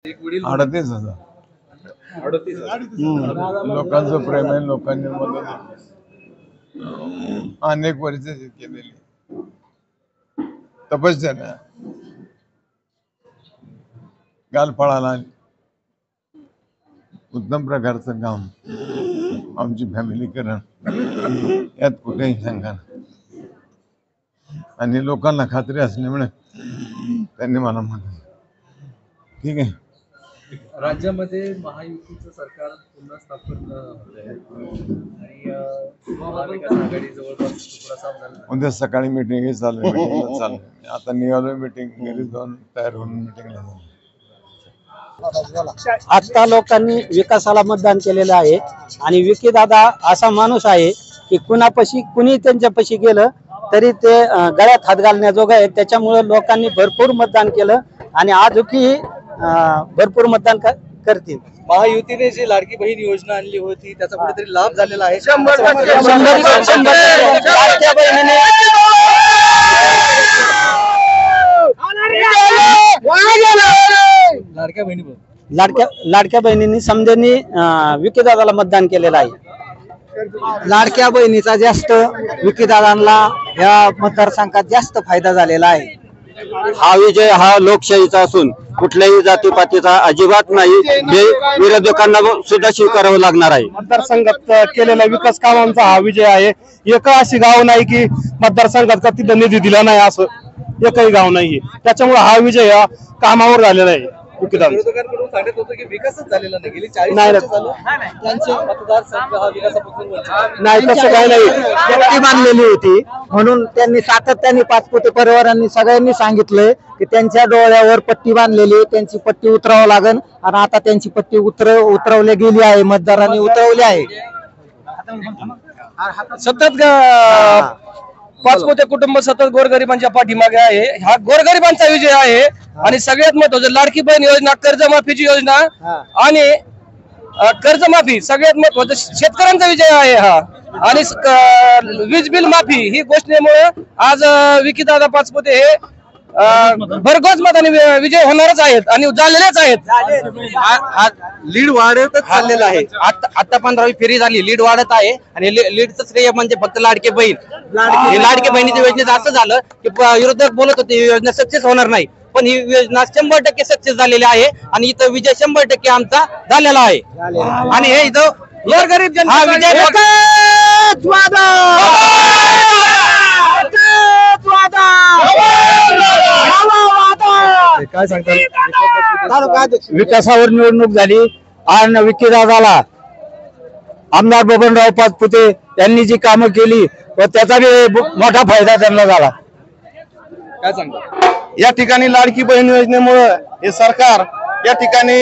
38,000 लोकांचं प्रेम आहे, लोकांनी मदत अनेक वर्ष केलेली तपश्चर्या गाल फळाला उत्तम प्रकारचं काम आमची फॅमिली करण यात कुठेही शंका नाही आणि लोकांना खात्री असल्यामुळे त्यांनी मला म्हटलं ठीक आहे। राज्यामध्ये महायुतीचं सरकार पुन्हा स्थापन होतंय आणि महाविकास आघाडी जवळपास तुकडा झाला। उद्या सकाळी मीटिंग चालू आहे, आता निघालो मीटिंग घरी जाऊन तयार होऊन मीटिंगला जाऊ। आता लोकांनी विकासाला मतदान केलेलं आहे आणि विकी दादा असा माणूस आहे की कुणापाशी कुणी त्यांच्यापाशी गेलं तरी ते गळ्यात हात घालण्याजोगं आहे। त्याच्यामुळे लोकांनी भरपूर मतदान केलं आणि आजही भरपूर मतदान करतील। महायुतीने जी लाडकी बहीण योजना आणली होती त्याचा कुठेतरी लाभ झालेला आहे। 100% लाडक्या बहिणींनी समजेनी विकी दादाला मतदान केलेलं आहे। लाडक्या बहिणीचा जास्त विकी दादांना या मतदारसंघात जास्त फायदा झालेला आहे। हा विजय हा लोकशाहीचा असून कुठल्याही जातीपातीचा अजिबात नाही, हे विरोधकांना सुद्धा स्वीकारावं लागणार आहे। मतदारसंघात केलेल्या विकास कामांचा हा विजय आहे। एक अशी गाव नाही की मतदारसंघात तिथं निधी दिला नाही असं एकही गाव नाहीये, त्याच्यामुळे हा विजय हा कामावर झालेला आहे। विरोधकांकडून सांगत होतं की विकासच झालेला नाही, गेली 40 वर्ष झालं त्यांचे मतदारसंघ हा विकासापासून वंचित नाही, तसं काही नाही। पट्टी बांधलेली होती म्हणून त्यांनी सातत्याने पाचपुते परिवारांनी सगळ्यांनी सांगितलंय की त्यांच्या डोळ्यावर पट्टी बांधलेली, त्यांची पट्टी उतरावं लागेल आणि आता त्यांची पट्टी उतरवली गेली आहे, मतदारांनी उतरवली आहे। सतत पाचपोते कुटुंब सतत गोरगरिबांच्या पाठीमागे आहे। हा गोरगरिबांचा विजय आहे आणि सगळ्यात महत्त्वाचं लाडकी बहीण योजना, कर्जमाफीची योजना आणि कर्जमाफी सगळ्यात महत्त्वाचं शेतकऱ्यांचा विजय आहे हा। आणि वीज बिल माफी ही घोषणेमुळे आज विकी दादा पाचपुते हे भरघोस मताने विजय होणारच आहेत आणि झालेलेच आहेत। लीड वाढतच चाललेला आहे। आता 15वी फेरी झाली, लीड वाढत आहे आणि लीडचं श्रेय म्हणजे फक्त लाडकी बहीण। लाडकी बहिणीच्या योजनेत असं झालं की विरोधक बोलत होते ही योजना सक्सेस होणार नाही, पण ही योजना 100% सक्सेस झालेली आहे आणि इथं विजय 100% आमचा झालेला आहे। आणि हे इथं गोरगरीब जनता विजय काय सांगतात विकासावर निवडणूक झाली आणि विकी दादाला आमदार बबनराव पाचपुते यांनी जी कामं केली व त्याचा बी मोठा फायदा त्यांना झाला। काय सांगतात या ठिकाणी लाडकी बहीण योजनेमुळे हे सरकार या ठिकाणी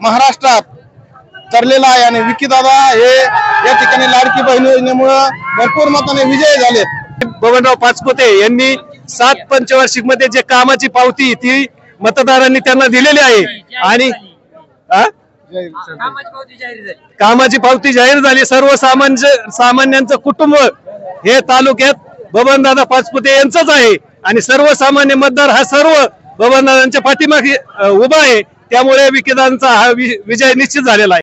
महाराष्ट्रात तरलेलं आहे आणि विकी दादा हे या ठिकाणी लाडकी बहीण योजनेमुळे भरपूर मताने विजय झाले। बबनराव पाचपुते यांनी 7 पंचवार्षिक मध्ये जे कामाची पावती ती मतदारांनी त्यांना दिलेली आहे आणि कामाची पावती जाहीर झाली। सामान्यांचं कुटुंब हे तालुक्यात बबनदादा पाचपुते यांचंच आहे आणि सर्वसामान्य मतदार हा सर्व बबनदादांच्या पाठीमागे उभा आहे, त्यामुळे विकीदादांचा हा विजय निश्चित झालेला आहे।